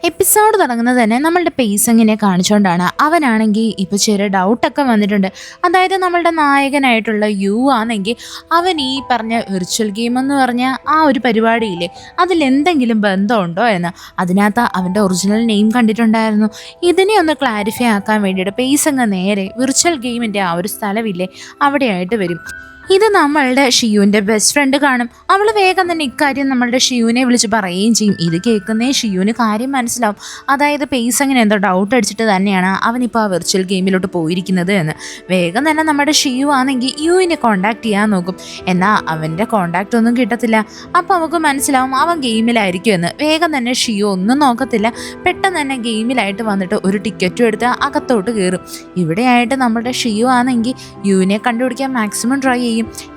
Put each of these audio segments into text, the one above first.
Episode തുടങ്ങുന്നത് തന്നെ നമ്മളുടെ പേസങ്ങിനെ കാണിച്ചുകൊണ്ടാണ്. അവനാണെങ്കിൽ ഇപ്പോൾ ചെറിയ ഡൗട്ടൊക്കെ വന്നിട്ടുണ്ട്. അതായത് നമ്മളുടെ നായകനായിട്ടുള്ള യു ആണെങ്കിൽ അവൻ ഈ പറഞ്ഞ വിർച്വൽ ഗെയിം എന്ന് പറഞ്ഞ ആ ഒരു പരിപാടിയില്ലേ, അതിലെന്തെങ്കിലും ബന്ധമുണ്ടോ എന്ന്. അതിനകത്ത് അവൻ്റെ ഒറിജിനൽ നെയിം കണ്ടിട്ടുണ്ടായിരുന്നു. ഇതിനെ ഒന്ന് ക്ലാരിഫൈ ആക്കാൻ വേണ്ടിയിട്ട് പേസങ്ങ് നേരെ വിർച്വൽ ഗെയിമിൻ്റെ ആ ഒരു സ്ഥലമില്ലേ, അവിടെയായിട്ട് വരും. ഇത് നമ്മളുടെ ഷിയുവിൻ്റെ ബെസ്റ്റ് ഫ്രണ്ട് കാണും. അവൾ വേഗം തന്നെ ഇക്കാര്യം നമ്മളുടെ ഷിയുവിനെ വിളിച്ച് പറയുകയും ചെയ്യും. ഇത് കേൾക്കുന്നേ ഷിയുവിന് കാര്യം മനസ്സിലാവും. അതായത് പേസങ്ങിന് എന്തോ ഡൗട്ട് അടിച്ചിട്ട് തന്നെയാണ് അവനിപ്പോൾ ആ വിർച്വൽ ഗെയിമിലോട്ട് പോയിരിക്കുന്നത് എന്ന്. വേഗം തന്നെ നമ്മുടെ ഷിയു ആണെങ്കിൽ യുവിനെ കോണ്ടാക്ട് ചെയ്യാൻ നോക്കും. എന്നാൽ അവൻ്റെ കോണ്ടാക്റ്റ് ഒന്നും കിട്ടത്തില്ല. അപ്പോൾ നമുക്ക് മനസ്സിലാവും അവൻ ഗെയിമിലായിരിക്കും എന്ന്. വേഗം തന്നെ ഷിയു ഒന്നും നോക്കത്തില്ല, പെട്ടെന്ന് തന്നെ ഗെയിമിലായിട്ട് വന്നിട്ട് ഒരു ടിക്കറ്റും എടുത്ത് അകത്തോട്ട് കയറും. ഇവിടെയായിട്ട് നമ്മുടെ ഷിയു ആണെങ്കിൽ യുവിനെ കണ്ടുപിടിക്കാൻ മാക്സിമം ട്രൈ ചെയ്യും.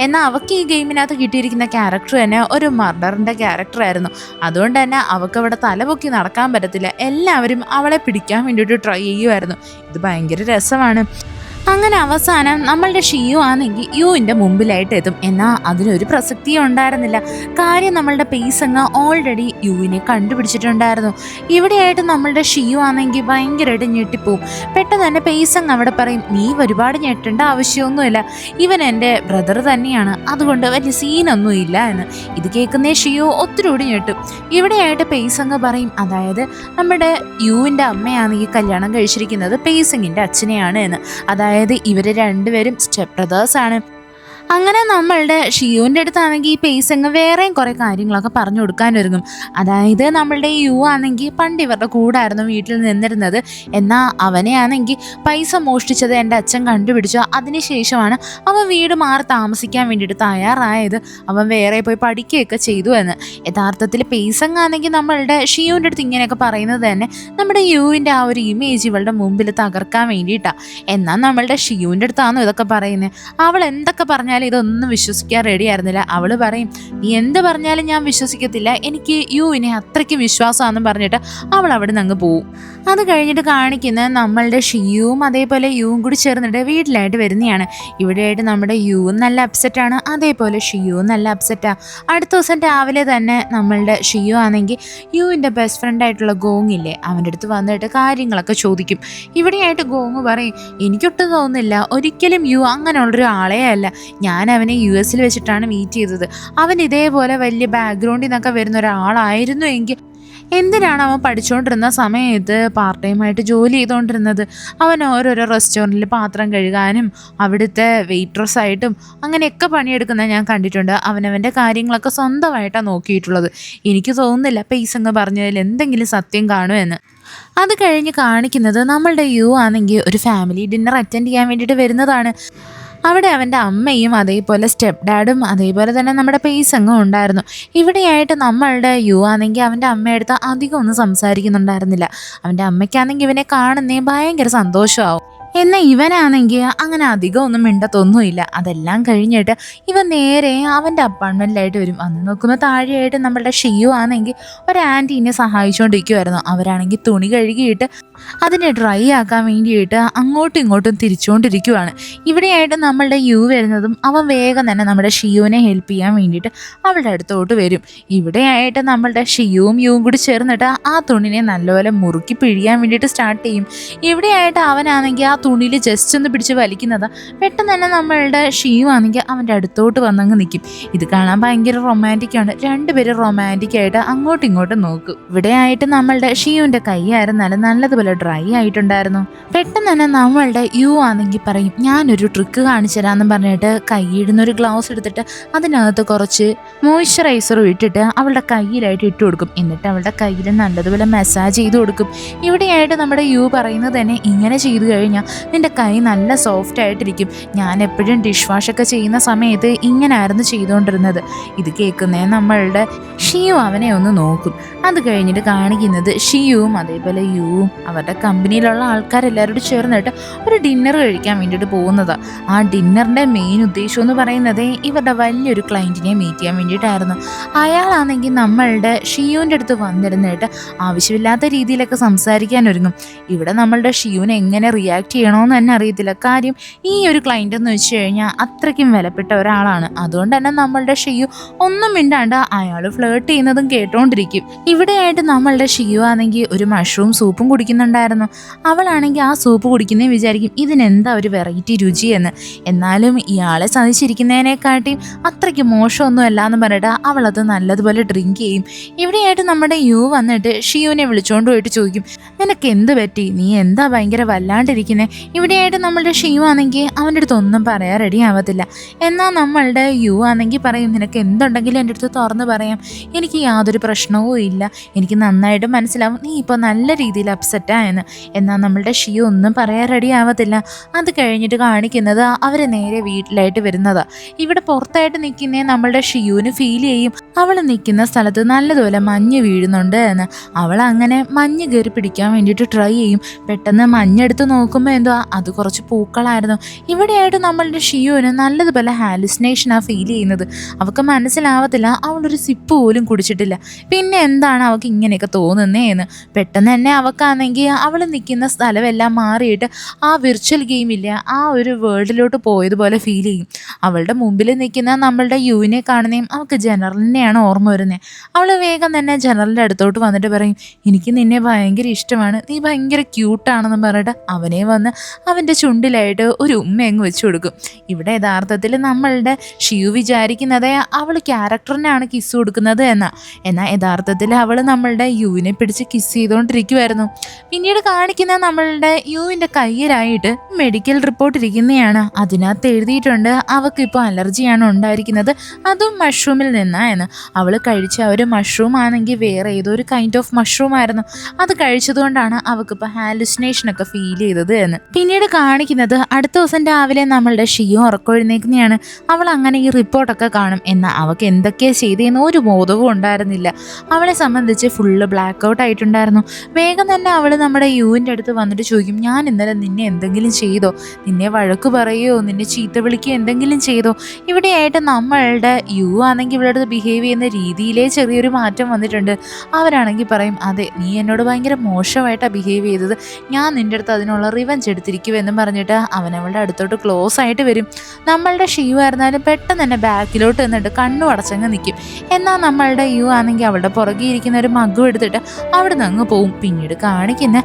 എന്നാൽ അവൾക്ക് ഈ ഗെയിമിനകത്ത് കിട്ടിയിരിക്കുന്ന ക്യാരക്ടർ തന്നെ ഒരു മർഡറിൻ്റെ ക്യാരക്ടറായിരുന്നു. അതുകൊണ്ട് തന്നെ അവൾക്ക് അവിടെ തലപൊക്കി നടക്കാൻ പറ്റത്തില്ല. എല്ലാവരും അവളെ പിടിക്കാൻ വേണ്ടിയിട്ട് ട്രൈ ചെയ്യുമായിരുന്നു. ഇത് ഭയങ്കര രസമാണ്. അങ്ങനെ അവസാനം നമ്മളുടെ ഷിയു ആണെങ്കിൽ യുവിൻ്റെ മുമ്പിലായിട്ട് എത്തും. എന്നാൽ അതിനൊരു പ്രസക്തിയും ഉണ്ടായിരുന്നില്ല. കാര്യം നമ്മളുടെ പേസങ്ങ് ഓൾറെഡി യുവിനെ കണ്ടുപിടിച്ചിട്ടുണ്ടായിരുന്നു. ഇവിടെയായിട്ട് നമ്മളുടെ ഷിയു ആണെങ്കിൽ ഭയങ്കരമായിട്ട് ഞെട്ടിപ്പോവും. പെട്ടെന്ന് തന്നെ പേസങ്ങ് അവിടെ പറയും, നീ ഒരുപാട് ഞെട്ടേണ്ട ആവശ്യമൊന്നുമില്ല, ഇവൻ എൻ്റെ ബ്രദർ തന്നെയാണ്, അതുകൊണ്ട് വലിയ സീനൊന്നും ഇല്ല എന്ന്. ഇത് കേൾക്കുന്നേ ഷിയു ഒത്തിരി കൂടി ഞെട്ടും. ഇവിടെയായിട്ട് പേസങ്ങ് പറയും, അതായത് നമ്മുടെ യുവിൻ്റെ അമ്മയാണെങ്കിൽ കല്യാണം കഴിച്ചിരിക്കുന്നത് പേസങ്ങിൻ്റെ അച്ഛനെയാണ് എന്ന്. അതായത് ഇവർ രണ്ടുപേരും സ്റ്റെപ്പ് ബ്രദേഴ്സാണ്. അങ്ങനെ നമ്മളുടെ ഷിയുവിൻ്റെ അടുത്താണെങ്കിൽ ഈ പേസങ്ങ് വേറെയും കുറേ കാര്യങ്ങളൊക്കെ പറഞ്ഞു കൊടുക്കാൻ ഒരുങ്ങും. അതായത് നമ്മളുടെ യു ആണെങ്കിൽ പണ്ട് ഇവരുടെ കൂടായിരുന്നു വീട്ടിൽ നിന്നിരുന്നത്. എന്നാൽ അവനെ ആണെങ്കിൽ പൈസ മോഷ്ടിച്ചത് എൻ്റെ അച്ഛൻ കണ്ടുപിടിച്ചു. അതിനുശേഷമാണ് അവൻ വീട് മാറി താമസിക്കാൻ വേണ്ടിയിട്ട് തയ്യാറായത്. അവൻ വേറെ പോയി പഠിക്കുകയൊക്കെ ചെയ്തു എന്ന്. യഥാർത്ഥത്തിൽ പേസങ്ങ് ആണെങ്കിൽ നമ്മളുടെ ഷിയുവിൻ്റെ അടുത്ത് ഇങ്ങനെയൊക്കെ പറയുന്നത് തന്നെ നമ്മുടെ യുവിൻ്റെ ആ ഒരു ഇമേജ് ഇവളുടെ മുമ്പിൽ തകർക്കാൻ വേണ്ടിയിട്ടാണ്. എന്നാൽ നമ്മളുടെ ഷിയുവിൻ്റെ അടുത്താണോ ഇതൊക്കെ പറയുന്നത്. അവൾ എന്തൊക്കെ പറഞ്ഞാൽ ഇതൊന്നും വിശ്വസിക്കാൻ റെഡി ആയിരുന്നില്ല. അവള് പറയും, നീ എന്ത് പറഞ്ഞാലും ഞാൻ വിശ്വസിക്കത്തില്ല, എനിക്ക് യുവിനെ അത്രയ്ക്ക് വിശ്വാസമാണെന്നും പറഞ്ഞിട്ട് അവൾ അവിടെ നിന്ന് അങ്ങ് പോവും. അത് കഴിഞ്ഞിട്ട് കാണിക്കുന്ന നമ്മളുടെ ഷിയുവും അതേപോലെ യുവും കൂടി ചേർന്നിട്ട് വീട്ടിലായിട്ട് വരുന്നതാണ്. ഇവിടെയായിട്ട് നമ്മുടെ യുവും നല്ല അപ്സെറ്റാണ്, അതേപോലെ ഷിയുവും നല്ല അപ്സെറ്റാണ്. അടുത്ത ദിവസം രാവിലെ തന്നെ നമ്മളുടെ ഷിയു ആണെങ്കിൽ യുവിൻ്റെ ബെസ്റ്റ് ഫ്രണ്ടായിട്ടുള്ള ഗോങ് ഇല്ലേ, അവൻ്റെ അടുത്ത് വന്നിട്ട് കാര്യങ്ങളൊക്കെ ചോദിക്കും. ഇവിടെയായിട്ട് ഗോങ് പറയും, എനിക്കൊട്ടും തോന്നുന്നില്ല, ഒരിക്കലും യു അങ്ങനെയുള്ളൊരു ആളേ അല്ല, ഞാൻ അവനെ US വെച്ചിട്ടാണ് മീറ്റ് ചെയ്തത്. അവൻ ഇതേപോലെ വലിയ ബാക്ക്ഗ്രൗണ്ടിൽ നിന്നൊക്കെ വരുന്ന ഒരാളായിരുന്നു എങ്കിൽ എന്തിനാണ് അവൻ പഠിച്ചുകൊണ്ടിരുന്ന സമയത്ത് പാർട്ട് ടൈമായിട്ട് ജോലി ചെയ്തുകൊണ്ടിരുന്നത്. അവൻ ഓരോരോ റെസ്റ്റോറൻറ്റിൽ പാത്രം കഴുകാനും അവിടുത്തെ വെയിട്രസ്സായിട്ടും അങ്ങനെയൊക്കെ പണിയെടുക്കുന്നത് ഞാൻ കണ്ടിട്ടുണ്ട്. അവനവൻ്റെ കാര്യങ്ങളൊക്കെ സ്വന്തമായിട്ടാണ് നോക്കിയിട്ടുള്ളത്. എനിക്ക് തോന്നുന്നില്ല പേസങ്ങ് പറഞ്ഞതിൽ എന്തെങ്കിലും സത്യം കാണുമെന്ന്. അത് കഴിഞ്ഞ് കാണിക്കുന്നത് നമ്മളുടെ യു ആണെങ്കിൽ ഒരു ഫാമിലി ഡിന്നർ അറ്റൻഡ് ചെയ്യാൻ വേണ്ടിയിട്ട് വരുന്നതാണ്. അവിടെ അവൻ്റെ അമ്മയും അതേപോലെ സ്റ്റെപ്പ് ഡാഡും അതേപോലെ തന്നെ നമ്മുടെ പേസങ്ങും ഉണ്ടായിരുന്നു. ഇവിടെയായിട്ട് നമ്മളുടെ യു ആണെങ്കിൽ അവൻ്റെ അമ്മയടുത്ത് അധികം ഒന്നും സംസാരിക്കുന്നുണ്ടായിരുന്നില്ല. അവൻ്റെ അമ്മയ്ക്കാണെങ്കിൽ ഇവനെ കാണുന്നേ ഭയങ്കര സന്തോഷമാവും. എന്നാൽ ഇവനാണെങ്കിൽ അങ്ങനെ അധികം ഒന്നും മിണ്ടത്തൊന്നുമില്ല. അതെല്ലാം കഴിഞ്ഞിട്ട് ഇവൻ നേരെ അവൻ്റെ അപ്പാർട്ട്മെൻറ്റിലായിട്ട് വരും. അന്ന് നോക്കുമ്പോൾ താഴെയായിട്ട് നമ്മളുടെ ഷിയു ആണെങ്കിൽ ഒരു ആൻറ്റീനെ സഹായിച്ചുകൊണ്ടിരിക്കുമായിരുന്നു. അവരാണെങ്കിൽ തുണി കഴുകിയിട്ട് അതിനെ ഡ്രൈ ആക്കാൻ വേണ്ടിയിട്ട് അങ്ങോട്ടും ഇങ്ങോട്ടും തിരിച്ചുകൊണ്ടിരിക്കുവാണ്. ഇവിടെയായിട്ട് നമ്മളുടെ യു വരുന്നതും അവൻ വേഗം തന്നെ നമ്മുടെ ഷിയുവിനെ ഹെൽപ്പ് ചെയ്യാൻ വേണ്ടിയിട്ട് അവളുടെ അടുത്തോട്ട് വരും. ഇവിടെയായിട്ട് നമ്മളുടെ ഷിയുവും യുവും കൂടി ചേർന്നിട്ട് ആ തുണിനെ നല്ലപോലെ മുറുക്കി പിഴിയാൻ വേണ്ടിയിട്ട് സ്റ്റാർട്ട് ചെയ്യും. ഇവിടെയായിട്ട് അവനാണെങ്കിൽ ആ തുണിയിൽ ജസ്റ്റ് ഒന്ന് പിടിച്ച് വലിക്കുന്നത് പെട്ടെന്ന് തന്നെ നമ്മളുടെ ഷിയു ആണെങ്കിൽ അവൻ്റെ അടുത്തോട്ട് വന്നങ്ങ് നിൽക്കും. ഇത് കാണാൻ ഭയങ്കര റൊമാൻറ്റിക്കാണ്. രണ്ടുപേരും റൊമാൻറ്റിക്കായിട്ട് അങ്ങോട്ടും ഇങ്ങോട്ടും നോക്കും. ഇവിടെയായിട്ട് നമ്മളുടെ ഷിയുവിൻ്റെ കൈയായിരുന്നാലും നല്ലതുപോലെ ഡ്രൈ ആയിട്ടുണ്ടായിരുന്നു. പെട്ടെന്ന് തന്നെ നമ്മളുടെ യു ആണെങ്കിൽ പറയും, ഞാനൊരു ട്രിക്ക് കാണിച്ചു തരാമെന്ന് പറഞ്ഞിട്ട് കൈയിടുന്നൊരു ഗ്ലൗസ് എടുത്തിട്ട് അതിനകത്ത് കുറച്ച് മോയ്സ്ചറൈസർ ഇട്ടിട്ട് അവളുടെ കയ്യിലായിട്ട് ഇട്ട് കൊടുക്കും. എന്നിട്ട് അവളുടെ കയ്യിൽ നല്ലതുപോലെ മസാജ് ചെയ്ത് കൊടുക്കും. ഇവിടെയായിട്ട് നമ്മുടെ യു പറയുന്നത് തന്നെ, ഇങ്ങനെ ചെയ്തു കഴിഞ്ഞാൽ നിൻ്റെ കൈ നല്ല സോഫ്റ്റ് ആയിട്ടിരിക്കും. ഞാൻ എപ്പോഴും ഡിഷ് വാഷൊക്കെ ചെയ്യുന്ന സമയത്ത് ഇങ്ങനെയായിരുന്നു ചെയ്തുകൊണ്ടിരുന്നത്. ഇത് കേൾക്കുന്നേ നമ്മളുടെ ഷിയു അവനെ ഒന്ന് നോക്കും. അത് കഴിഞ്ഞിട്ട് കാണിക്കുന്നത് ഷിയുവും അതേപോലെ യുവും അവരുടെ കമ്പനിയിലുള്ള ആൾക്കാരെല്ലാവരോടും ചേർന്നിട്ട് ഒരു ഡിന്നർ കഴിക്കാൻ വേണ്ടിയിട്ട് പോകുന്നതാണ്. ആ ഡിന്നറിൻ്റെ മെയിൻ ഉദ്ദേശം എന്ന് പറയുന്നത് ഇവരുടെ വലിയൊരു ക്ലയൻറ്റിനെ മീറ്റ് ചെയ്യാൻ വേണ്ടിയിട്ടായിരുന്നു. അയാളാണെങ്കിൽ നമ്മളുടെ ഷിയുവിൻ്റെ അടുത്ത് വന്നിരുന്നിട്ട് ആവശ്യമില്ലാത്ത രീതിയിലൊക്കെ സംസാരിക്കാൻ ഒരുങ്ങും. ഇവിടെ നമ്മളുടെ ഷിയുവിനെ എങ്ങനെ റിയാക്ട് ചെയ്യണമെന്ന് തന്നെ അറിയത്തില്ല. കാര്യം ഈ ഒരു ക്ലയൻ്റ് എന്ന് വെച്ച് കഴിഞ്ഞാൽ അത്രയ്ക്കും വിലപ്പെട്ട ഒരാളാണ്. അതുകൊണ്ട് തന്നെ നമ്മളുടെ ഷിയു ഒന്നും മിണ്ടാണ്ട് അയാൾ ഫ്ലേർട്ട് ചെയ്യുന്നതും കേട്ടോണ്ടിരിക്കും. ഇവിടെയായിട്ട് നമ്മളുടെ ഷിയു ആണെങ്കിൽ ഒരു മഷ്റൂം സൂപ്പും കുടിക്കുന്നുണ്ടായിരുന്നു. അവളാണെങ്കിൽ ആ സൂപ്പ് കുടിക്കുന്നേ വിചാരിക്കും ഇതിനെന്താ ഒരു വെറൈറ്റി രുചിയെന്ന്. എന്നാലും ഇയാളെ സാധിച്ചിരിക്കുന്നതിനെക്കാട്ടിയും അത്രയ്ക്ക് മോശമൊന്നും അല്ല എന്ന് പറഞ്ഞിട്ട് അവളത് നല്ലതുപോലെ ഡ്രിങ്ക് ചെയ്യും. ഇവിടെയായിട്ട് നമ്മുടെ യു വന്നിട്ട് ഷിയുവിനെ വിളിച്ചോണ്ട് പോയിട്ട് ചോദിക്കും, നിനക്ക് എന്ത് പറ്റി, നീ എന്താ ഭയങ്കര വല്ലാണ്ടിരിക്കുന്നത്? ഇവിടെയായിട്ട് നമ്മളുടെ ഷിയു ആണെങ്കിൽ അവൻ്റെ അടുത്ത് ഒന്നും പറയാൻ റെഡി ആവത്തില്ല. എന്നാൽ നമ്മളുടെ യു ആണെങ്കിൽ പറയും, നിനക്ക് എന്തുണ്ടെങ്കിലും എൻ്റെ അടുത്ത് തുറന്ന് പറയാം, എനിക്ക് യാതൊരു പ്രശ്നവും ഇല്ല, എനിക്ക് നന്നായിട്ട് മനസ്സിലാവും നീ ഇപ്പോൾ നല്ല രീതിയിൽ അപ്സെറ്റായെന്ന്. എന്നാൽ നമ്മളുടെ ഷിയു ഒന്നും പറയാൻ റെഡി ആവത്തില്ല. അത് കഴിഞ്ഞിട്ട് കാണിക്കുന്നത് അവർ നേരെ വീട്ടിലായിട്ട് വരുന്നതാണ്. ഇവിടെ പുറത്തായിട്ട് നിൽക്കുന്നേ നമ്മളുടെ ഷിയുവിന് ഫീൽ ചെയ്യും അവൾ നിൽക്കുന്ന സ്ഥലത്ത് നല്ലതുപോലെ മഞ്ഞ് വീഴുന്നുണ്ട് എന്ന്. അവൾ അങ്ങനെ മഞ്ഞ് കയറി പിടിക്കാൻ വേണ്ടിയിട്ട് ട്രൈ ചെയ്യും. പെട്ടെന്ന് മഞ്ഞെടുത്ത് നോക്കുമ്പോൾ എന്തോ അത് കുറച്ച് പൂക്കളായിരുന്നു. ഇവിടെയായിട്ട് നമ്മളുടെ ഷിയുവിന് നല്ലതുപോലെ ഹാലുസിനേഷനാണ് ഫീൽ ചെയ്യുന്നത്. അവൾക്ക് മനസ്സിലാവത്തില്ല, അവളൊരു സിപ്പ് പോലും കുടിച്ചിട്ടില്ല. പിന്നെ എന്താണ് അവൾക്ക് ഇങ്ങനെയൊക്കെ തോന്നുന്നേ എന്ന്. പെട്ടെന്ന് തന്നെ അവൾക്കാണെങ്കിൽ അവൾ നിൽക്കുന്ന സ്ഥലമെല്ലാം മാറിയിട്ട് ആ വിർച്വൽ ഗെയിമില്ല ആ ഒരു വേൾഡിലോട്ട് പോയതുപോലെ ഫീൽ ചെയ്യും. അവളുടെ മുമ്പിൽ നിൽക്കുന്ന നമ്മളുടെ യുവിനെ കാണുന്നതും അവൾക്ക് ജനറലിനെയാണ് ഓർമ്മ വരുന്നത്. അവൾ വേഗം തന്നെ ജനറലിൻ്റെ അടുത്തോട്ട് വന്നിട്ട് പറയും, എനിക്ക് നിന്നെ ഭയങ്കര ഇഷ്ടമാണ്, നീ ഭയങ്കര ക്യൂട്ടാണെന്ന് പറഞ്ഞിട്ട് അവനെ വന്ന് അവൻ്റെ ചുണ്ടിലായിട്ട് ഒരു ഉമ്മയങ്ങ് വെച്ച് കൊടുക്കും. ഇവിടെ യഥാർത്ഥത്തിൽ നമ്മളുടെ ഷിയു വിചാരിക്കുന്നത് അവൾ ക്യാരക്ടറിനാണ് കിസ് കൊടുക്കുന്നത് എന്നാൽ യഥാർത്ഥത്തിൽ അവൾ നമ്മളുടെ യുവിനെ പിടിച്ച് കിസ് ചെയ്തുകൊണ്ടിരിക്കുമായിരുന്നു. പിന്നീട് കാണിക്കുന്ന നമ്മളുടെ യുവിൻ്റെ കയ്യിലായിട്ട് മെഡിക്കൽ റിപ്പോർട്ട് ഇരിക്കുന്നതാണ്. അതിനകത്ത് എഴുതിയിട്ടുണ്ട് അവൾക്കിപ്പോൾ അലർജിയാണ് ഉണ്ടായിരിക്കുന്നത്, അതും മഷ്റൂമിൽ നിന്നാണ്. അവൾ കഴിച്ച ഒരു മഷ്റൂം ആണെങ്കിൽ വേറെ ഏതോ ഒരു കൈൻഡ് ഓഫ് മഷ്റൂം ആയിരുന്നു. അത് കഴിച്ചതുകൊണ്ടാണ് അവൾക്കിപ്പോൾ ഹാലുസിനേഷനൊക്കെ ഫീൽ ചെയ്തത് എന്ന്. പിന്നീട് കാണിക്കുന്നത് അടുത്ത ദിവസം രാവിലെ നമ്മളുടെ ഷിയു ഉറക്കൊഴുന്നേക്കുന്നതാണ്. അവൾ അങ്ങനെ ഈ റിപ്പോർട്ടൊക്കെ കാണും. എന്നാൽ അവൾക്ക് എന്തൊക്കെയാണ് ചെയ്തതെന്ന് ഒരു ബോധവും ഉണ്ടായിരുന്നില്ല. അവളെ സംബന്ധിച്ച് ഫുള്ള് ബ്ലാക്ക് ഔട്ട് ആയിട്ടുണ്ടായിരുന്നു. വേഗം തന്നെ അവൾ നമ്മുടെ യുവിൻ്റെ അടുത്ത് വന്നിട്ട് ചോദിക്കും, ഞാൻ ഇന്നലെ നിന്നെ എന്തെങ്കിലും ചെയ്തോ, നിന്നെ വഴക്ക് പറയുകയോ നിന്നെ ചീത്ത വിളിക്കുകയോ എന്തെങ്കിലും ചെയ്തോ? ഇവിടെയായിട്ട് നമ്മളുടെ യു ആണെങ്കിൽ ഇവിടെ അടുത്ത് ബിഹേവ് ചെയ്യുന്ന രീതിയിലേ ചെറിയൊരു മാറ്റം വന്നിട്ടുണ്ട്. അവരാണെങ്കിൽ പറയും, അതെ നീ എന്നോട് ഭയങ്കര മോശമായിട്ടാണ് ബിഹേവ് ചെയ്തത്, ഞാൻ നിൻ്റെ അടുത്ത് അതിനുള്ള റിവഞ്ച് എടുത്തിരിക്കുമെന്നും പറഞ്ഞിട്ട് അവനവളുടെ അടുത്തോട്ട് ക്ലോസ് ആയിട്ട് വരും. നമ്മളുടെ ഷിയു ആയിരുന്നാലും പെട്ടെന്ന് തന്നെ ബാക്കിലോട്ട് നിന്നിട്ട് കണ്ണു അടച്ചങ്ങ് നിൽക്കും. എന്നാൽ നമ്മളുടെ യു ആണെങ്കിൽ അവളുടെ പുറകെ ഇരിക്കുന്ന ഒരു മഗ്ഗും എടുത്തിട്ട് അവിടെ നിന്ന് അങ്ങ് പോവും. പിന്നീട് കാണിക്കുന്ന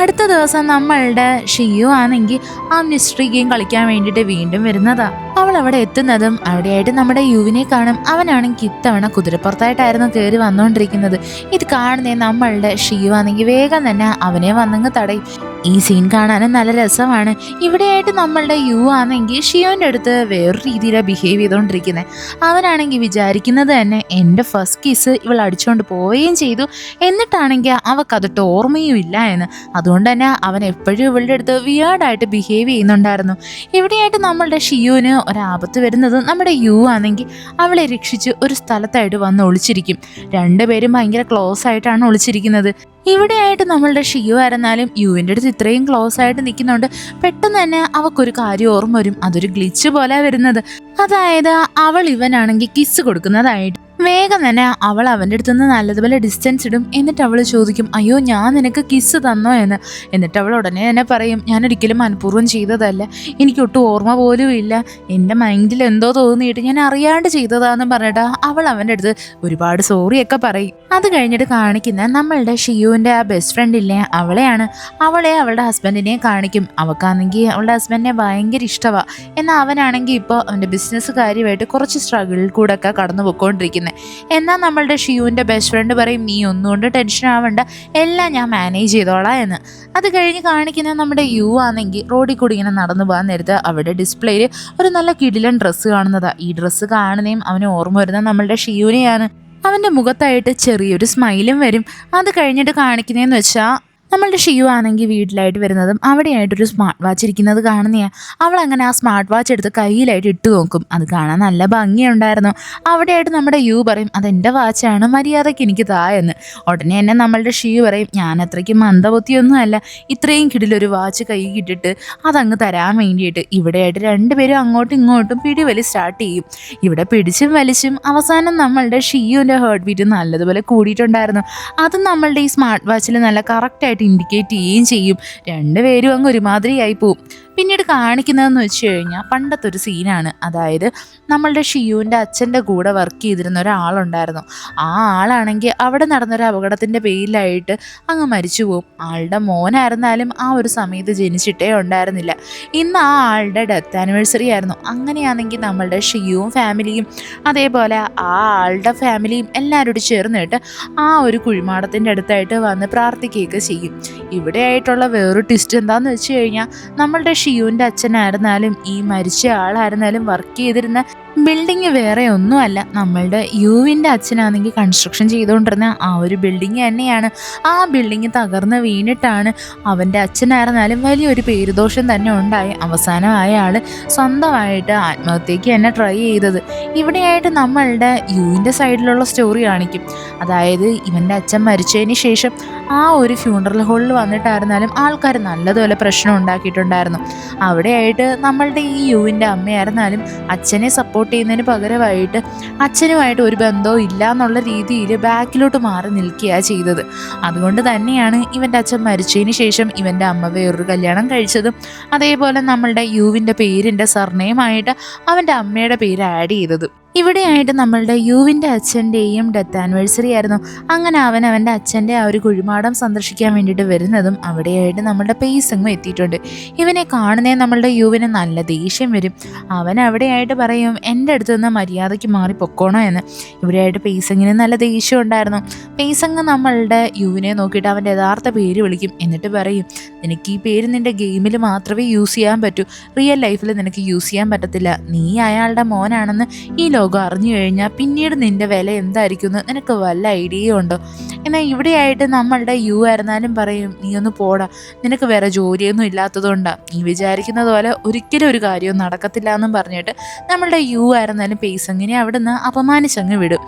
അടുത്ത ദിവസം നമ്മളുടെ ഷിയു ആണെങ്കിൽ ആ മിസ്റ്ററി ഗെയിം കളിക്കാൻ വേണ്ടിയിട്ട് വീണ്ടും വരുന്നതാണ്. അവൾ അവിടെ എത്തുന്നതും അവിടെയായിട്ട് നമ്മുടെ യുവിനെ കാണും. അവനാണെങ്കിൽ ഇത്തവണ കുതിരപ്പുറത്തായിട്ടായിരുന്നു കയറി വന്നുകൊണ്ടിരിക്കുന്നത്. ഇത് കാണുന്നേ നമ്മളുടെ ഷിയു ആണെങ്കിൽ വേഗം തന്നെ അവനെ വന്നങ്ങ് തടയും. ഈ സീൻ കാണാനും നല്ല രസമാണ്. ഇവിടെയായിട്ട് നമ്മളുടെ യു ആണെങ്കിൽ ഷിയോൻ്റെ അടുത്ത് വേറൊരു രീതിയിലാണ് ബിഹേവ് ചെയ്തുകൊണ്ടിരിക്കുന്നത്. അവനാണെങ്കിൽ വിചാരിക്കുന്നത് തന്നെ എൻ്റെ ഫസ്റ്റ് കിസ് ഇവൾ അടിച്ചുകൊണ്ട് പോവുകയും ചെയ്തു, എന്നിട്ടാണെങ്കിൽ അവൾക്കതിട്ട് ഓർമ്മയും ഇല്ല എന്ന്. അതുകൊണ്ട് തന്നെ അവൻ എപ്പോഴും ഇവളുടെ അടുത്ത് വിയേർഡായിട്ട് ബിഹേവ് ചെയ്യുന്നുണ്ടായിരുന്നു. ഇവിടെയായിട്ട് നമ്മളുടെ ഷിയുവിന് ഒരാപത്ത് വരുന്നത് നമ്മുടെ യു ആണെങ്കിൽ അവളെ രക്ഷിച്ച് ഒരു സ്ഥലത്തായിട്ട് വന്ന് ഒളിച്ചിരിക്കും. രണ്ടുപേരും ഭയങ്കര ക്ലോസ് ആയിട്ടാണ് ഒളിച്ചിരിക്കുന്നത്. ഇവിടെയായിട്ട് നമ്മളുടെ ഷിയു ആയിരുന്നാലും യുവിൻ്റെ അടുത്ത് ഇത്രയും ക്ലോസ് ആയിട്ട് നിൽക്കുന്നുണ്ട്. പെട്ടെന്ന് തന്നെ അവൾക്കൊരു കാര്യം ഓർമ്മ വരും. അതൊരു ഗ്ലിച്ച് പോലെ വരുന്നത്. അതായത് അവൾ ഇവനാണെങ്കിൽ കിസ് കൊടുക്കുന്നതായിട്ട് വേഗം തന്നെ അവൾ അവൻ്റെ അടുത്ത് നിന്ന് നല്ലതുപോലെ ഡിസ്റ്റൻസ് ഇടും. എന്നിട്ട് അവൾ ചോദിക്കും, അയ്യോ ഞാൻ നിനക്ക് കിസ് തന്നോ എന്ന്. എന്നിട്ട് അവൾ ഉടനെ തന്നെ പറയും, ഞാനൊരിക്കലും മനഃപൂർവ്വം ചെയ്തതല്ല, എനിക്കൊട്ടും ഓർമ്മ പോലും ഇല്ല, എൻ്റെ മൈൻഡിൽ എന്തോ തോന്നിയിട്ട് ഞാൻ അറിയാണ്ട് ചെയ്തതാന്ന് പറഞ്ഞിട്ട് അവൾ അവൻ്റെ അടുത്ത് ഒരുപാട് സോറിയൊക്കെ പറയും. അത് കഴിഞ്ഞിട്ട് കാണിക്കുന്ന നമ്മളുടെ ഷിയുവിൻ്റെ ആ ബെസ്റ്റ് ഫ്രണ്ട് ഇല്ലേ അവളെയാണ്. അവളെ അവളുടെ ഹസ്ബൻഡിനെ കാണിക്കും. അവൾക്കാണെങ്കിൽ അവളുടെ ഹസ്ബൻഡിനെ ഭയങ്കര ഇഷ്ടമാണ്. എന്നാൽ അവനാണെങ്കിൽ ഇപ്പോൾ അവൻ്റെ ബിസിനസ് കാര്യമായിട്ട് കുറച്ച് സ്ട്രഗിളിൽ കൂടെ ഒക്കെ കടന്നു പോയിക്കൊണ്ടിരിക്കുന്നത്. എന്നാൽ നമ്മളുടെ ഷിയുവിൻ്റെ ബെസ്റ്റ് ഫ്രണ്ട് പറയും, നീ ഒന്നുകൊണ്ട് ടെൻഷൻ ആവണ്ട, എല്ലാം ഞാൻ മാനേജ് ചെയ്തോളാം എന്ന്. അത് കഴിഞ്ഞ് കാണിക്കുന്ന നമ്മുടെ യു ആണെങ്കിൽ റോഡിൽ കൂടി ഇങ്ങനെ നടന്നു പോകാൻ നേരത്ത് അവിടെ ഡിസ്പ്ലേയിൽ ഒരു നല്ല കിടിലൻ ഡ്രസ്സ് കാണുന്നതാണ്. ഈ ഡ്രസ്സ് കാണുന്നതും അവന് ഓർമ്മ വരുന്നത് നമ്മളുടെ ഷിയുവിനെയാണ്. അവൻ്റെ മുഖത്തായിട്ട് ചെറിയൊരു സ്മൈലും വരും. അത് കഴിഞ്ഞിട്ട് കാണിക്കുന്നതെന്ന് വെച്ചാൽ നമ്മളുടെ ഷിയു ആണെങ്കിൽ വീട്ടിലായിട്ട് വരുന്നതും അവിടെയായിട്ടൊരു സ്മാർട്ട് വാച്ച് ഇരിക്കുന്നത് കാണുന്നതാണ്. അവളങ്ങനെ ആ സ്മാർട്ട് വാച്ച് എടുത്ത് കയ്യിലായിട്ട് ഇട്ട് നോക്കും. അത് കാണാൻ നല്ല ഭംഗിയുണ്ടായിരുന്നു. അവിടെയായിട്ട് നമ്മുടെ യു പറയും, അതെൻ്റെ വാച്ചാണ്, മര്യാദയ്ക്ക് എനിക്ക് താ എന്ന്. ഉടനെ തന്നെ നമ്മളുടെ ഷിയു പറയും, ഞാൻ അത്രയ്ക്ക് മന്ദബുദ്ധിയൊന്നും അല്ല ഇത്രയും കിടിലൊരു വാച്ച് കൈ കിട്ടിട്ട് അതങ്ങ് തരാൻ വേണ്ടിയിട്ട്. ഇവിടെയായിട്ട് രണ്ടുപേരും അങ്ങോട്ടും ഇങ്ങോട്ടും പിടിവലി സ്റ്റാർട്ട് ചെയ്യും. ഇവിടെ പിടിച്ചും വലിച്ചും അവസാനം നമ്മളുടെ ഷിയുവിൻ്റെ ഹേർട്ട് ബീറ്റ് നല്ലതുപോലെ കൂടിയിട്ടുണ്ടായിരുന്നു. അത് നമ്മളുടെ ഈ സ്മാർട്ട് വാച്ചിൽ നല്ല കറക്റ്റായിട്ട് നന്നായിട്ട് ഇൻഡിക്കേറ്റ് ചെയ്യുകയും ചെയ്യും. രണ്ടുപേരും അങ്ങ് ഒരുമാതിരിയായി പോവും. പിന്നീട് കാണിക്കുന്നതെന്ന് വെച്ച് കഴിഞ്ഞാൽ പണ്ടത്തെ ഒരു സീനാണ്. അതായത് നമ്മളുടെ ഷിയുവിൻ്റെ അച്ഛൻ്റെ കൂടെ വർക്ക് ചെയ്തിരുന്ന ഒരാളുണ്ടായിരുന്നു. ആ ആളാണെങ്കിൽ അവിടെ നടന്നൊരു അപകടത്തിൻ്റെ പേരിലായിട്ട് അങ്ങ് മരിച്ചു പോവും. ആളുടെ മോനായിരുന്നാലും ആ ഒരു സമയത്ത് ജനിച്ചിട്ടേ ഉണ്ടായിരുന്നില്ല. ഇന്ന് ആ ആളുടെ ഡെത്ത് ആനിവേഴ്സറി ആയിരുന്നു. അങ്ങനെയാണെങ്കിൽ നമ്മളുടെ ഷിയുവും ഫാമിലിയും അതേപോലെ ആ ആളുടെ ഫാമിലിയും എല്ലാവരോടും ചേർന്നിട്ട് ആ ഒരു കുഴിമാടത്തിൻ്റെ അടുത്തായിട്ട് വന്ന് പ്രാർത്ഥിക്കുകയൊക്കെ ചെയ്യും. ഇവിടെ ആയിട്ടുള്ള വേറൊരു ട്വിസ്റ്റ് എന്താണെന്ന് വെച്ച് കഴിഞ്ഞാൽ നമ്മളുടെ ഷിയുവിൻ്റെ അച്ഛനായിരുന്നാലും ഈ മരിച്ച ആളായിരുന്നാലും വർക്ക് ചെയ്തിരുന്ന ബിൽഡിങ് വേറെ ഒന്നുമല്ല, നമ്മളുടെ യുവിൻ്റെ അച്ഛനാണെങ്കിൽ കൺസ്ട്രക്ഷൻ ചെയ്തുകൊണ്ടിരുന്ന ആ ഒരു ബിൽഡിങ് തന്നെയാണ്. ആ ബിൽഡിങ് തകർന്ന് വീണിട്ടാണ് അവൻ്റെ അച്ഛനായിരുന്നാലും വലിയൊരു പേരുദോഷം തന്നെ ഉണ്ടായി അവസാനമായ ആൾ സ്വന്തമായിട്ട് ആത്മഹത്യക്ക് തന്നെ ട്രൈ ചെയ്തത്. ഇവിടെയായിട്ട് നമ്മളുടെ യുവിൻ്റെ സൈഡിലുള്ള സ്റ്റോറി കാണിക്കും. അതായത് ഇവൻ്റെ അച്ഛൻ മരിച്ചതിന് ശേഷം ആ ഒരു ഫ്യൂണറൽ ഹോളിൽ വന്നിട്ടായിരുന്നാലും ആൾക്കാർ നല്ലതുപോലെ പ്രശ്നം ഉണ്ടാക്കിയിട്ടുണ്ടായിരുന്നു. അവിടെയായിട്ട് നമ്മളുടെ ഈ യുവിൻ്റെ അമ്മയായിരുന്നാലും അച്ഛനെ സപ്പോർട്ട് ചെയ്യുന്നതിന് പകരമായിട്ട് അച്ഛനുമായിട്ട് ഒരു ബന്ധവും ഇല്ല എന്നുള്ള രീതിയിൽ ബാക്കിലോട്ട് മാറി നിൽക്കുകയാണ് ചെയ്തത്. അതുകൊണ്ട് തന്നെയാണ് ഇവൻ്റെ അച്ഛൻ മരിച്ചതിന് ശേഷം ഇവൻ്റെ അമ്മ വേറൊരു കല്യാണം കഴിച്ചതും അതേപോലെ നമ്മളുടെ യുവിൻ്റെ പേരിൻ്റെ സർനെയിമായിട്ട് അവൻ്റെ അമ്മയുടെ പേര് ആഡ് ചെയ്തതും. ഇവിടെയായിട്ട് നമ്മളുടെ യുവിൻ്റെ അച്ഛൻ്റെയും ഡെത്ത് ആനിവേഴ്സറി ആയിരുന്നു. അങ്ങനെ അവൻ്റെ അച്ഛൻ്റെ ആ ഒരു കുഴിമാടം സന്ദർശിക്കാൻ വേണ്ടിയിട്ട് വരുന്നതും അവിടെയായിട്ട് നമ്മളുടെ പേസങ്ങും എത്തിയിട്ടുണ്ട്. ഇവനെ കാണുന്നേ നമ്മളുടെ യുവിന് നല്ല ദേഷ്യം വരും. അവൻ അവിടെയായിട്ട് പറയും എൻ്റെ അടുത്ത് നിന്ന് മര്യാദയ്ക്ക് മാറി പൊക്കോണോ എന്ന്. ഇവിടെയായിട്ട് പേസങ്ങിന് നല്ല ദേഷ്യം ഉണ്ടായിരുന്നു. പേസങ്ങ് നമ്മളുടെ യുവിനെ നോക്കിയിട്ട് അവൻ്റെ യഥാർത്ഥ പേര് വിളിക്കും. എന്നിട്ട് പറയും, നിനക്ക് ഈ പേര് നിൻ്റെ ഗെയിമിൽ മാത്രമേ യൂസ് ചെയ്യാൻ പറ്റൂ, റിയൽ ലൈഫിൽ നിനക്ക് യൂസ് ചെയ്യാൻ പറ്റത്തില്ല. നീ അയാളുടെ മോനാണെന്ന് ഈ ലോകം അറിഞ്ഞു കഴിഞ്ഞാൽ പിന്നീട് നിൻ്റെ വില എന്തായിരിക്കും എന്ന് നിനക്ക് വല്ല ഐഡിയയും ഉണ്ടോ? എന്നാൽ ഇവിടെയായിട്ട് നമ്മളുടെ യു ആയിരുന്നാലും പറയും, നീ ഒന്ന് പോടാ, നിനക്ക് വേറെ ജോലിയൊന്നും ഇല്ലാത്തതുകൊണ്ടാണ്, നീ വിചാരിക്കുന്നത് പോലെ ഒരിക്കലും ഒരു കാര്യവും നടക്കത്തില്ല എന്നും പറഞ്ഞിട്ട് നമ്മളുടെ യു ആയിരുന്നാലും പേസങ്ങിനെ അവിടെ നിന്ന് അപമാനിച്ചങ്ങ് വിടും.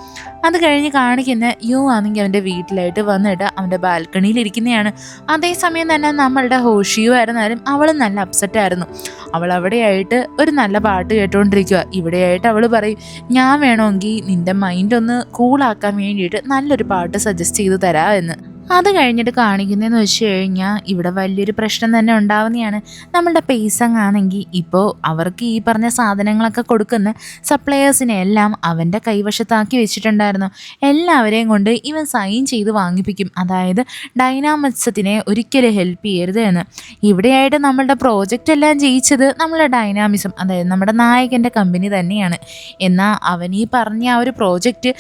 അത് കഴിഞ്ഞ് കാണിക്കുന്ന യു ആണെങ്കിൽ അവൻ്റെ വീട്ടിലായിട്ട് വന്നിട്ട് അവൻ്റെ ബാൽക്കണിയിലിരിക്കുന്നതാണ്. അതേസമയം തന്നെ നമ്മളുടെ ഹോഷിയു ആയിരുന്നാലും അവളും നല്ല അപ്സെറ്റായിരുന്നു. അവൾ അവിടെയായിട്ട് ഒരു നല്ല പാട്ട് കേട്ടുകൊണ്ടിരിക്കുക. ഇവിടെയായിട്ട് അവൾ പറയും, ഞാൻ വേണമെങ്കിൽ നിൻ്റെ മൈൻഡ് ഒന്ന് കൂളാക്കാൻ വേണ്ടിയിട്ട് നല്ലൊരു പാട്ട് സജസ്റ്റ് ചെയ്ത് തരാം എന്ന്. അത് കഴിഞ്ഞിട്ട് കാണിക്കുന്നതെന്ന് വെച്ച് കഴിഞ്ഞാൽ ഇവിടെ വലിയൊരു പ്രശ്നം തന്നെ ഉണ്ടാവുന്നതാണ്. നമ്മളുടെ പേസങ് ആണെങ്കിൽ ഇപ്പോൾ അവർക്ക് ഈ പറഞ്ഞ സാധനങ്ങളൊക്കെ കൊടുക്കുന്ന സപ്ലയേഴ്സിനെ എല്ലാം അവൻ്റെ കൈവശത്താക്കി വെച്ചിട്ടുണ്ടായിരുന്നു. എല്ലാവരെയും കൊണ്ട് ഇവൻ സൈൻ ചെയ്ത് വാങ്ങിപ്പിക്കും. അതായത് ഡൈനാമിക്സത്തിനെ ഒരിക്കലും ഹെൽപ്പ് ചെയ്യരുത് എന്ന്. ഇവിടെയായിട്ട് നമ്മളുടെ പ്രോജക്റ്റ് എല്ലാം ജയിച്ചത് നമ്മളുടെ ഡൈനാമിസം, അതായത് നമ്മുടെ നായകൻ്റെ കമ്പനി തന്നെയാണ്. എന്നാൽ അവൻ ഈ പറഞ്ഞ ആ ഒരു പ്രോജക്റ്റ്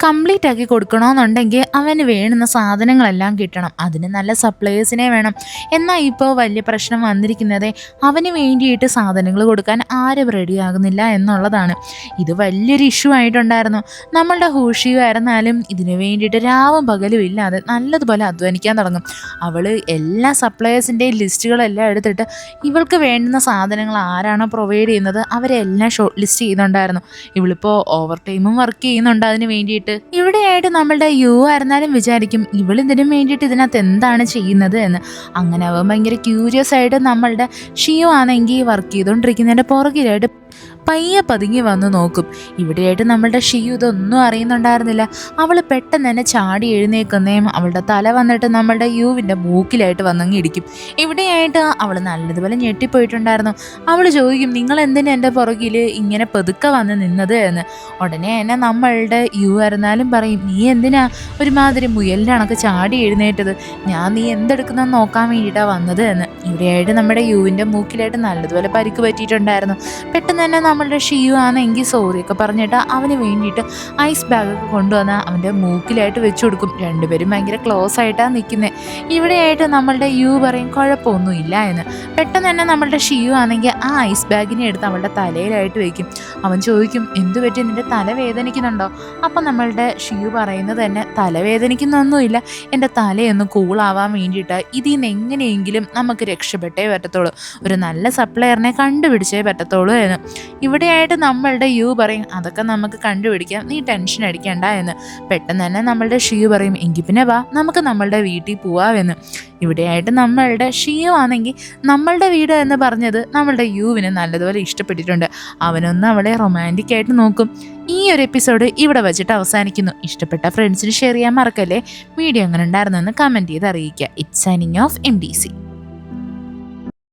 കംപ്ലീറ്റ് ആക്കി കൊടുക്കണമെന്നുണ്ടെങ്കിൽ അവന് വേണ്ടുന്ന സാധനങ്ങളെല്ലാം കിട്ടണം. അതിന് നല്ല സപ്ലയേഴ്സിനെ വേണം. എന്നാൽ ഇപ്പോൾ വലിയ പ്രശ്നം വന്നിരിക്കുന്നത് അവന് വേണ്ടിയിട്ട് സാധനങ്ങൾ കൊടുക്കാൻ ആരും റെഡിയാകുന്നില്ല എന്നുള്ളതാണ്. ഇത് വലിയൊരു ഇഷ്യൂ ആയിട്ടുണ്ടായിരുന്നു. നമ്മളുടെ ഹൂഷിയോ ആയിരുന്നാലും ഇതിന് വേണ്ടിയിട്ട് രാവും പകലും ഇല്ലാതെ നല്ലതുപോലെ അധ്വാനിക്കാൻ തുടങ്ങും. അവൾ എല്ലാ സപ്ലയേഴ്സിൻ്റെയും ലിസ്റ്റുകളെല്ലാം എടുത്തിട്ട് ഇവൾക്ക് വേണ്ടുന്ന സാധനങ്ങൾ ആരാണോ പ്രൊവൈഡ് ചെയ്യുന്നത് അവരെല്ലാം ഷോർട്ട് ലിസ്റ്റ് ചെയ്യുന്നുണ്ടായിരുന്നു. ഇവളിപ്പോൾ ഓവർ ടൈമും വർക്ക് ചെയ്യുന്നുണ്ട് അതിന് വേണ്ടിയിട്ട്. ഇവിടെയായിട്ട് നമ്മളുടെ യു ആയിരുന്നാലും വിചാരിക്കും ഇവളിതിനു വേണ്ടിയിട്ട് ഇതിനകത്ത് എന്താണ് ചെയ്യുന്നത് എന്ന്. അങ്ങനെ അവൻ ഭയങ്കര ക്യൂരിയസ് ആയിട്ട് നമ്മളുടെ ഷിയോ ആണെങ്കിൽ വർക്ക് ചെയ്തുകൊണ്ടിരിക്കുന്നതിൻ്റെ പുറകിലായിട്ട് പയ്യെ പതുങ്ങി വന്ന് നോക്കും. ഇവിടെയായിട്ട് നമ്മളുടെ ഷിയു ഇതൊന്നും അറിയുന്നുണ്ടായിരുന്നില്ല. അവൾ പെട്ടെന്ന് തന്നെ ചാടി എഴുന്നേക്കുന്നേയും അവളുടെ തല വന്നിട്ട് നമ്മളുടെ യുവിൻ്റെ മൂക്കിലായിട്ട് വന്നങ്ങ് ഇടിക്കും. ഇവിടെയായിട്ട് അവൾ നല്ലതുപോലെ ഞെട്ടിപ്പോയിട്ടുണ്ടായിരുന്നു. അവൾ ചോദിക്കും, നിങ്ങൾ എന്തിനാ എൻ്റെ പുറകിൽ ഇങ്ങനെ പെതുക്കെ വന്ന് നിന്നത് എന്ന്. ഉടനെ തന്നെ നമ്മളുടെ യു ആയിരുന്നാലും പറയും, നീ എന്തിനാ ഒരുമാതിരി മുയലിൻ്റെ കണക്ക് ചാടി എഴുന്നേറ്റത്? ഞാൻ നീ എന്തെടുക്കുന്നതെന്ന് നോക്കാൻ വേണ്ടിയിട്ടാണ് വന്നത് എന്ന്. ഇവിടെയായിട്ട് നമ്മുടെ യുവിൻ്റെ മൂക്കിലായിട്ട് നല്ലതുപോലെ പരിക്ക് പറ്റിയിട്ടുണ്ടായിരുന്നു. പെട്ടെന്ന് തന്നെ നമ്മളുടെ ഷിയു ആണെങ്കിൽ സോറിയൊക്കെ പറഞ്ഞിട്ട് അവന് വേണ്ടിയിട്ട് ഐസ് ബാഗൊക്കെ കൊണ്ടുവന്ന് അവൻ്റെ മൂക്കിലായിട്ട് വെച്ച് കൊടുക്കും. രണ്ടുപേരും ഭയങ്കര ക്ലോസ് ആയിട്ടാണ് നിൽക്കുന്നത്. ഇവിടെയായിട്ട് നമ്മളുടെ യു പറയും കുഴപ്പമൊന്നുമില്ല എന്ന്. പെട്ടെന്ന് തന്നെ നമ്മളുടെ ഷിയു ആണെങ്കിൽ ആ ഐസ് ബാഗിനെ എടുത്ത് അവളുടെ തലയിലായിട്ട് വയ്ക്കും. അവൻ ചോദിക്കും, എന്തു പറ്റി, നിൻ്റെ തല വേദനിക്കുന്നുണ്ടോ? അപ്പം നമ്മളുടെ ഷിയു പറയുന്നത് തന്നെ, തലവേദനിക്കുന്നൊന്നുമില്ല, എൻ്റെ തലയൊന്ന് കൂളാവാൻ വേണ്ടിയിട്ട് ഇതിൽ നിന്ന് എങ്ങനെയെങ്കിലും നമുക്ക് രക്ഷപ്പെട്ടേ പറ്റത്തുള്ളൂ, ഒരു നല്ല സപ്ലയറിനെ കണ്ടുപിടിച്ചേ പറ്റത്തുള്ളൂ എന്ന്. ഇവിടെയായിട്ട് നമ്മളുടെ യു പറയും, അതൊക്കെ നമുക്ക് കണ്ടുപിടിക്കാം, നീ ടെൻഷൻ അടിക്കേണ്ട എന്ന്. പെട്ടെന്ന് തന്നെ നമ്മളുടെ ഷിയു പറയും, എങ്കിൽ പിന്നെ വാ നമുക്ക് നമ്മളുടെ വീട്ടിൽ പോവാമെന്ന്. ഇവിടെയായിട്ട് നമ്മളുടെ ഷിയു ആണെങ്കിൽ നമ്മളുടെ വീട് എന്ന് പറഞ്ഞത് നമ്മളുടെ യുവിന് നല്ലതുപോലെ ഇഷ്ടപ്പെട്ടിട്ടുണ്ട്. അവനൊന്ന് അവളെ റൊമാൻറ്റിക് ആയിട്ട് നോക്കും. ഈ ഒരു എപ്പിസോഡ് ഇവിടെ വെച്ചിട്ട് അവസാനിക്കുന്നു. ഇഷ്ടപ്പെട്ട ഫ്രണ്ട്സിന് ഷെയർ ചെയ്യാൻ മറക്കല്ലേ. വീഡിയോ എങ്ങനെ ഉണ്ടായിരുന്നു എന്ന് കമൻറ്റ് ചെയ്ത് അറിയിക്കുക. It's signing off MDC.